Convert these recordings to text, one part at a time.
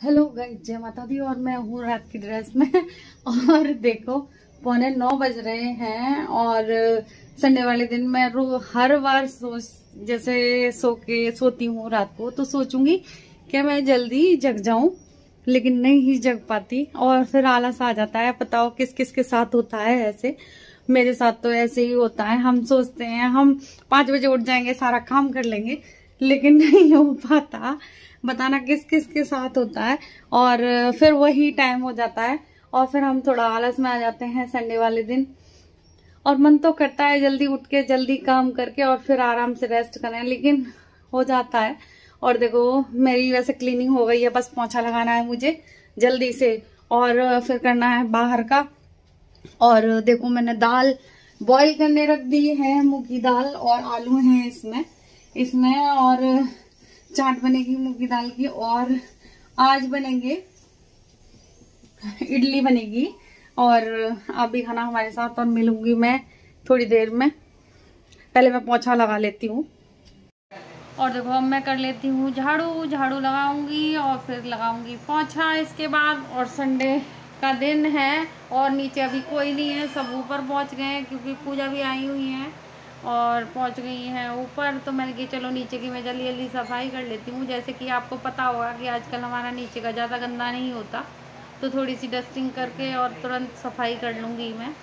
Hello guys, जय माता दी। और मैं हूँ रात की ड्रेस में और देखो 9:45 बज रहे हैं। और संडे वाले दिन मैं हर बार जैसे सोती हूँ रात को, तो सोचूंगी कि मैं जल्दी जग जाऊं, लेकिन नहीं ही जग पाती और फिर आलस आ जाता है। बताओ किस किस के साथ होता है ऐसे? मेरे साथ तो ऐसे ही होता है। हम सोचते हैं हम 5 बजे उठ जाएंगे, सारा काम कर लेंगे, लेकिन नहीं हो पाता। बताना किस किस के साथ होता है। और फिर वही टाइम हो जाता है और फिर हम थोड़ा आलस में आ जाते हैं संडे वाले दिन। और मन तो करता है जल्दी उठ के जल्दी काम करके और फिर आराम से रेस्ट करें, लेकिन हो जाता है। और देखो मेरी वैसे क्लीनिंग हो गई है, बस पोंछा लगाना है मुझे जल्दी से और फिर करना है बाहर का। और देखो मैंने दाल बॉईल करने रख दी है, मूंग की दाल, और आलू हैं इसमें इसमें और चाट बनेगी मूंग की दाल की। और आज बनेंगे इडली बनेगी। और आप भी खाना हमारे साथ, और मिलूंगी मैं थोड़ी देर में। पहले मैं पोंछा लगा लेती हूँ। और देखो अब मैं कर लेती हूँ झाड़ू लगाऊंगी और फिर लगाऊंगी पोंछा इसके बाद। और संडे का दिन है और नीचे अभी कोई नहीं है, सब ऊपर पहुँच गए हैं क्योंकि पूजा भी आई हुई है और पहुँच गई हैं ऊपर। तो मैंने कहा चलो नीचे की मैं जल्दी जल्दी सफाई कर लेती हूँ। जैसे कि आपको पता होगा कि आजकल हमारा नीचे का ज़्यादा गंदा नहीं होता, तो थोड़ी सी डस्टिंग करके और तुरंत सफाई कर लूँगी मैं।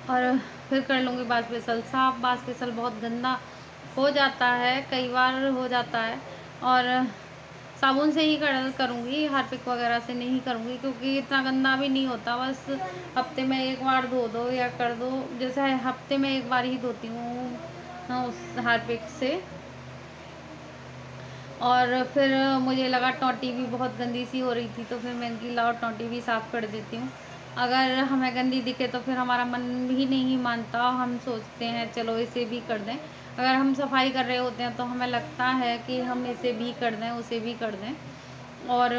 और फिर कर लूँगी बास बेसल साफ। बास बेसल बहुत गंदा हो जाता है, कई बार हो जाता है। और साबुन से ही करूँगी, हार्पिक वगैरह से नहीं करूँगी क्योंकि इतना गंदा भी नहीं होता। बस हफ्ते में एक बार धो दो या कर दो, जैसे हफ्ते में एक बार ही धोती हूँ उस हार्पिक से। और फिर मुझे लगा टोंटी भी बहुत गंदी सी हो रही थी, तो फिर मैंने की लाओ टोंटी भी साफ़ कर देती हूँ। अगर हमें गंदी दिखे तो फिर हमारा मन भी नहीं मानता, हम सोचते हैं चलो इसे भी कर दें। अगर हम सफाई कर रहे होते हैं तो हमें लगता है कि हम इसे भी कर दें, उसे भी कर दें। और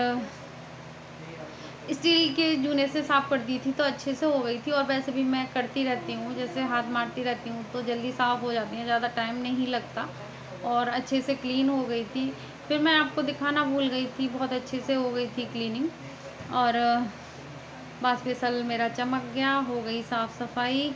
स्टील के जूने से साफ़ कर दी थी तो अच्छे से हो गई थी। और वैसे भी मैं करती रहती हूँ, जैसे हाथ मारती रहती हूँ तो जल्दी साफ़ हो जाती हैं, ज़्यादा टाइम नहीं लगता और अच्छे से क्लीन हो गई थी। फिर मैं आपको दिखाना भूल गई थी, बहुत अच्छे से हो गई थी क्लीनिंग। और बास बेसल मेरा चमक गया, हो गई साफ़ सफाई।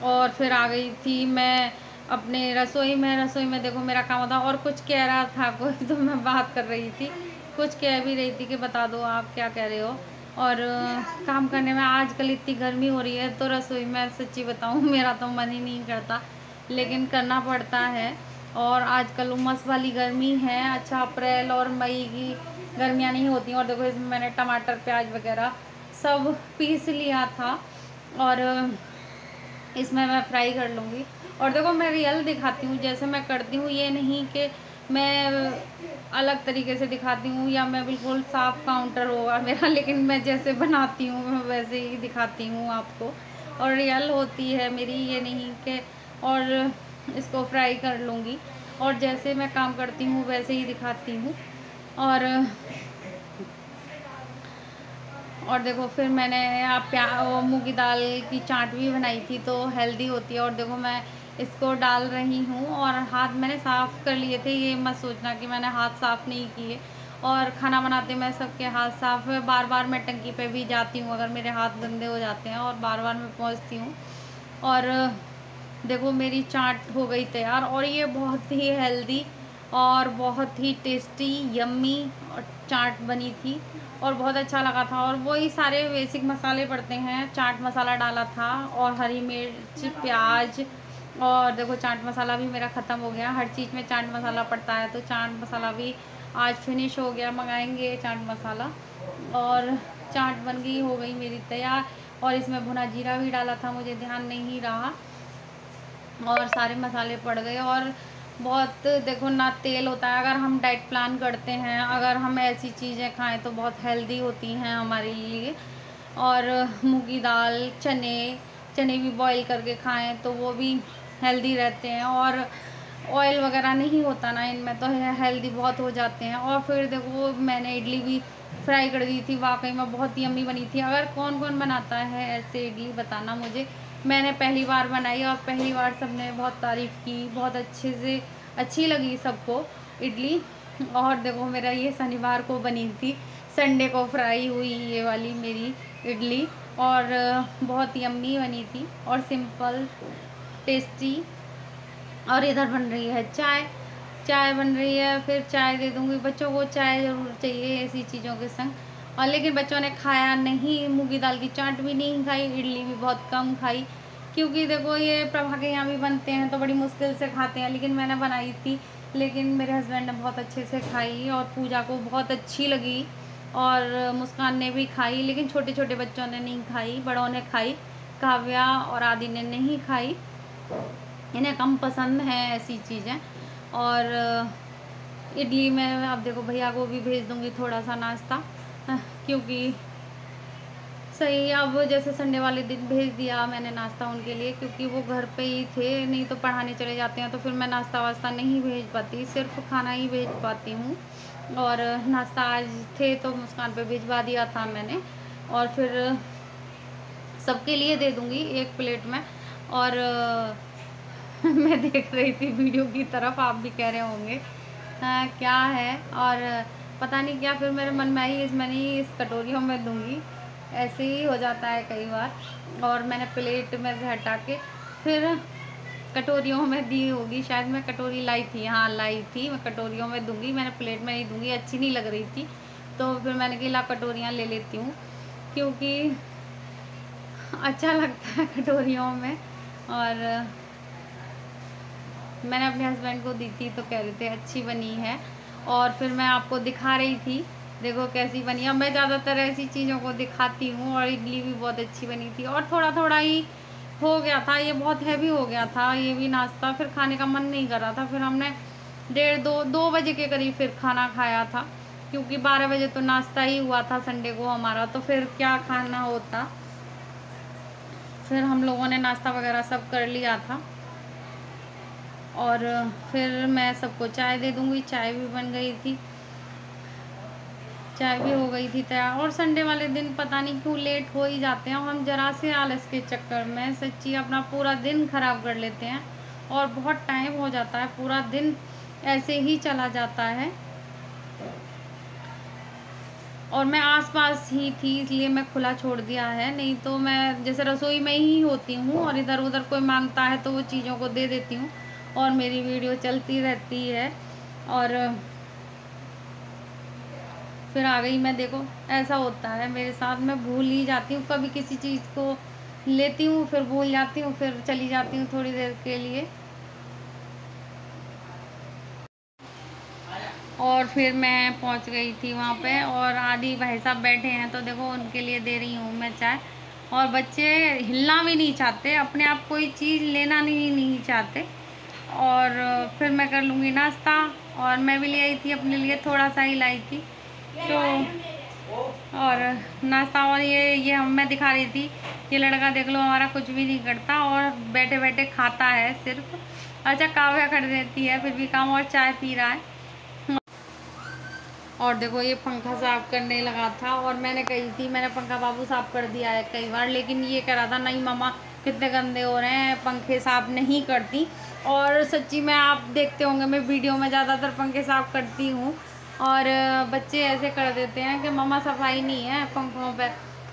और फिर आ गई थी मैं अपने रसोई में देखो मेरा काम होता। और कुछ कह रहा था कोई, तो मैं बात कर रही थी, कुछ कह भी रही थी कि बता दो आप क्या कह रहे हो। और काम करने में आजकल इतनी गर्मी हो रही है तो रसोई में सच्ची बताऊँ मेरा तो मन ही नहीं करता, लेकिन करना पड़ता है। और आजकल उमस वाली गर्मी है। अच्छा अप्रैल और मई की गर्मियाँ नहीं होती। और देखो इसमें मैंने टमाटर प्याज वगैरह सब पीस लिया था और इसमें मैं फ्राई कर लूँगी। और देखो मैं रियल दिखाती हूँ जैसे मैं करती हूँ, ये नहीं कि मैं अलग तरीके से दिखाती हूँ या मैं बिल्कुल साफ काउंटर होगा मेरा, लेकिन मैं जैसे बनाती हूँ मैं वैसे ही दिखाती हूँ आपको। और रियल होती है मेरी, ये नहीं कि। और इसको फ्राई कर लूँगी और जैसे मैं काम करती हूँ वैसे ही दिखाती हूँ। और देखो फिर मैंने वो मूंग की दाल की चाट भी बनाई थी, तो हेल्दी होती है। और देखो मैं इसको डाल रही हूँ और हाथ मैंने साफ़ कर लिए थे, ये मत सोचना कि मैंने हाथ साफ़ नहीं किए। और खाना बनाते मैं सबके हाथ साफ़ है। बार बार मैं टंकी पे भी जाती हूँ अगर मेरे हाथ गंदे हो जाते हैं, और बार बार मैं पहुँचती हूँ। और देखो मेरी चाट हो गई तैयार, और ये बहुत ही हेल्दी और बहुत ही टेस्टी यम्मी और चाट बनी थी और बहुत अच्छा लगा था। और वही सारे बेसिक मसाले पड़ते हैं, चाट मसाला डाला था और हरी मिर्च प्याज। और देखो चाट मसाला भी मेरा ख़त्म हो गया, हर चीज़ में चाट मसाला पड़ता है, तो चाट मसाला भी आज फिनिश हो गया, मंगाएंगे चाट मसाला। और चाट बन गई, हो गई मेरी तैयार। और इसमें भुना जीरा भी डाला था, मुझे ध्यान नहीं रहा, और सारे मसाले पड़ गए। और बहुत देखो ना तेल होता है, अगर हम डाइट प्लान करते हैं, अगर हम ऐसी चीज़ें खाएं तो बहुत हेल्दी होती हैं हमारे लिए। और मूंग की दाल चने भी बॉईल करके खाएं तो वो भी हेल्दी रहते हैं। और ऑयल वगैरह नहीं होता ना इनमें, तो हेल्दी बहुत हो जाते हैं। और फिर देखो मैंने इडली भी फ्राई कर दी थी, वाकई में बहुत यम्मी बनी थी। अगर कौन कौन बनाता है ऐसे इडली बताना मुझे, मैंने पहली बार बनाई और पहली बार सबने बहुत तारीफ़ की, बहुत अच्छे से अच्छी लगी सबको इडली। और देखो मेरा ये शनिवार को बनी थी, संडे को फ्राई हुई ये वाली मेरी इडली, और बहुत यम्मी बनी थी और सिंपल टेस्टी। और इधर बन रही है चाय, चाय बन रही है, फिर चाय दे दूँगी बच्चों को, चाय ज़रूर चाहिए ऐसी चीज़ों के संग। और लेकिन बच्चों ने खाया नहीं, मूंगी दाल की चाट भी नहीं खाई, इडली भी बहुत कम खाई, क्योंकि देखो ये प्रभा के यहाँ भी बनते हैं तो बड़ी मुश्किल से खाते हैं, लेकिन मैंने बनाई थी, लेकिन मेरे हस्बैंड ने बहुत अच्छे से खाई और पूजा को बहुत अच्छी लगी, और मुस्कान ने भी खाई, लेकिन छोटे छोटे बच्चों ने नहीं खाई, बड़ों ने खाई, काव्या और आदि ने नहीं खाई, इन्हें कम पसंद है ऐसी चीज़ें। और इडली में अब देखो भैया को भी भेज दूँगी थोड़ा सा नाश्ता, क्योंकि सही अब जैसे संडे वाले दिन भेज दिया मैंने नाश्ता उनके लिए, क्योंकि वो घर पे ही थे, नहीं तो पढ़ाने चले जाते हैं तो फिर मैं नाश्ता वास्ता नहीं भेज पाती, सिर्फ खाना ही भेज पाती हूँ। और नाश्ता आज थे तो मुस्कान पे भिजवा दिया था मैंने, और फिर सबके लिए दे दूँगी एक प्लेट में। और मैं देख रही थी वीडियो की तरफ, आप भी कह रहे होंगे क्या है, और पता नहीं क्या, फिर मेरे मन में आई मैं नहीं इस कटोरियों में दूंगी, ऐसे ही हो जाता है कई बार। और मैंने प्लेट में से हटा के फिर कटोरियों में दी होगी, शायद मैं कटोरी लाई थी, हाँ लाई थी, मैं कटोरियों में दूंगी, मैंने प्लेट में नहीं दूंगी, अच्छी नहीं लग रही थी, तो फिर मैंने कहा ला कटोरियाँ ले लेती हूँ, क्योंकि अच्छा लगता है कटोरियों में। और मैंने अपने हस्बैंड को दी थी तो कह रहे थे अच्छी बनी है, और फिर मैं आपको दिखा रही थी देखो कैसी बनी है। मैं ज़्यादातर ऐसी चीज़ों को दिखाती हूँ, और इडली भी बहुत अच्छी बनी थी, और थोड़ा थोड़ा ही हो गया था, ये बहुत हैवी हो गया था ये भी नाश्ता, फिर खाने का मन नहीं कर रहा था, फिर हमने 1:30-2 बजे के करीब फिर खाना खाया था, क्योंकि 12 बजे तो नाश्ता ही हुआ था संडे को हमारा, तो फिर क्या खाना होता। फिर हम लोगों ने नाश्ता वगैरह सब कर लिया था, और फिर मैं सबको चाय दे दूँगी, चाय भी बन गई थी, चाय भी हो गई थी तैयार। और संडे वाले दिन पता नहीं क्यों लेट हो ही जाते हैं, और हम ज़रा से आलस के चक्कर में सच्ची अपना पूरा दिन ख़राब कर लेते हैं, और बहुत टाइम हो जाता है, पूरा दिन ऐसे ही चला जाता है। और मैं आसपास ही थी इसलिए मैं खुला छोड़ दिया है, नहीं तो मैं जैसे रसोई में ही होती हूँ, और इधर उधर कोई मांगता है तो वो चीज़ों को दे देती हूँ, और मेरी वीडियो चलती रहती है। और फिर आ गई मैं, देखो ऐसा होता है मेरे साथ, मैं भूल ही जाती हूँ, कभी किसी चीज़ को लेती हूँ फिर भूल जाती हूँ, फिर चली जाती हूँ थोड़ी देर के लिए, और फिर मैं पहुँच गई थी वहाँ पे, और आदि भाई साहब बैठे हैं तो देखो उनके लिए दे रही हूँ मैं चाय। और बच्चे हिलना भी नहीं चाहते, अपने आप कोई चीज़ लेना नहीं चाहते। और फिर मैं कर लूँगी नाश्ता, और मैं भी ले आई थी अपने लिए, थोड़ा सा ही लाई थी तो, और नाश्ता। और ये मैं दिखा रही थी, ये लड़का देख लो हमारा कुछ भी नहीं करता, और बैठे बैठे खाता है सिर्फ। अच्छा काव्या कर देती है फिर भी काम, और चाय पी रहा है। और देखो ये पंखा साफ़ करने लगा था, और मैंने कही थी मैंने पंखा बाबू साफ़ कर दिया है कई बार, लेकिन ये कह रहा था नहीं मम्मा कितने गंदे हो रहे हैं, पंखे साफ़ नहीं करती। और सच्ची में आप देखते होंगे मैं वीडियो में ज़्यादातर पंखे साफ़ करती हूँ, और बच्चे ऐसे कर देते हैं कि मम्मा सफाई नहीं है पंखों पे।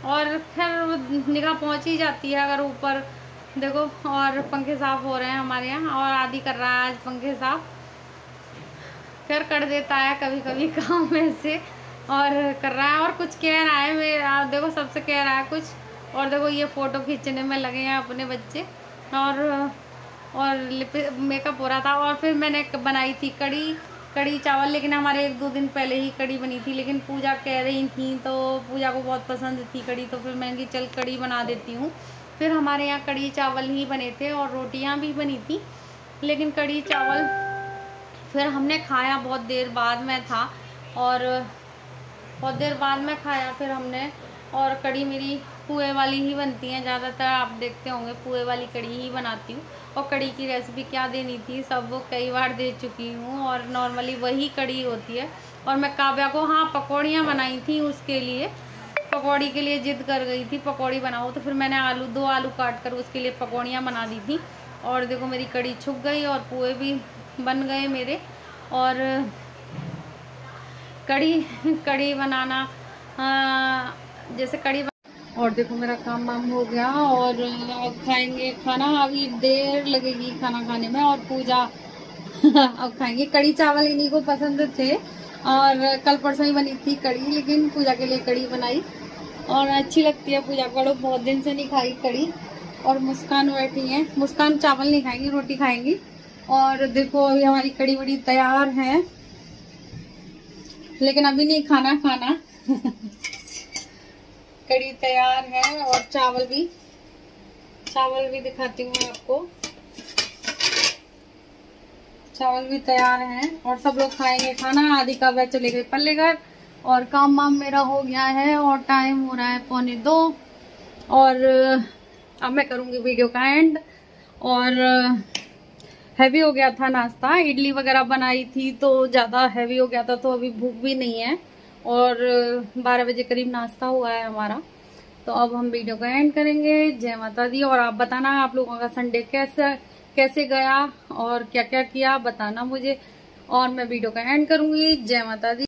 और फिर निगाह पहुँच ही जाती है अगर ऊपर देखो। और पंखे साफ़ हो रहे हैं हमारे यहाँ, और आदि कर रहा है आज पंखे साफ़, फिर कर देता है कभी कभी काम में से, और कर रहा है और कुछ कह रहा है, मैं देखो सबसे कह रहा है कुछ। और देखो ये फ़ोटो खींचने में लगे हैं अपने बच्चे, और मेकअप हो रहा था। और फिर मैंने बनाई थी कड़ी चावल, लेकिन हमारे 1-2 दिन पहले ही कड़ी बनी थी, लेकिन पूजा कह रही थी तो पूजा को बहुत पसंद थी कड़ी, तो फिर मैंने कहा चल कड़ी बना देती हूँ। फिर हमारे यहाँ कड़ी चावल ही बने थे, और रोटियाँ भी बनी थी, लेकिन कड़ी चावल फिर हमने खाया बहुत देर बाद में था, और बहुत देर बाद में खाया फिर हमने। और कड़ी मेरी पुए वाली ही बनती हैं ज़्यादातर, आप देखते होंगे पुए वाली कड़ी ही बनाती हूँ। और कड़ी की रेसिपी क्या देनी थी सब वो कई बार दे चुकी हूँ, और नॉर्मली वही कड़ी होती है। और मैं काव्या को हाँ पकौड़ियाँ बनाई थी उसके लिए, पकौड़ी के लिए जिद कर गई थी, पकौड़ी बनाओ, तो फिर मैंने दो आलू काट कर उसके लिए पकौड़ियाँ बना दी थी। और देखो मेरी कढ़ी छुक गई और पुए भी बन गए मेरे। और कढ़ी कढ़ी बनाना जैसे कढ़ी और देखो मेरा काम वाम हो गया और अब खाएंगे खाना। अभी देर लगेगी खाना खाने में और पूजा अब खाएंगे। कढ़ी चावल इन्हीं को पसंद थे और कल परसों ही बनी थी कढ़ी, लेकिन पूजा के लिए कढ़ी बनाई और अच्छी लगती है पूजा को। बहुत दिन से नहीं खाई कढ़ी। और मुस्कान बैठी है, मुस्कान चावल नहीं खाएंगी, रोटी खाएंगी। और देखो अभी हमारी कढ़ी बड़ी तैयार है, लेकिन अभी नहीं खाना कढ़ी तैयार है और चावल भी दिखाती हूँ मैं आपको। चावल भी तैयार हैं और सब लोग खाएंगे खाना। आदि का वह चले गए पल्ले घर और काम वाम मेरा हो गया है और टाइम हो रहा है 1:45 और अब मैं करूंगी वीडियो का एंड। और हैवी हो गया था नाश्ता, इडली वगैरह बनाई थी तो ज़्यादा हैवी हो गया था, तो अभी भूख भी नहीं है और 12 बजे करीब नाश्ता हुआ है हमारा। तो अब हम वीडियो का एंड करेंगे। जय माता दी। और आप बताना आप लोगों का संडे कैसे गया और क्या क्या किया बताना मुझे, और मैं वीडियो का एंड करूंगी। जय माता दी।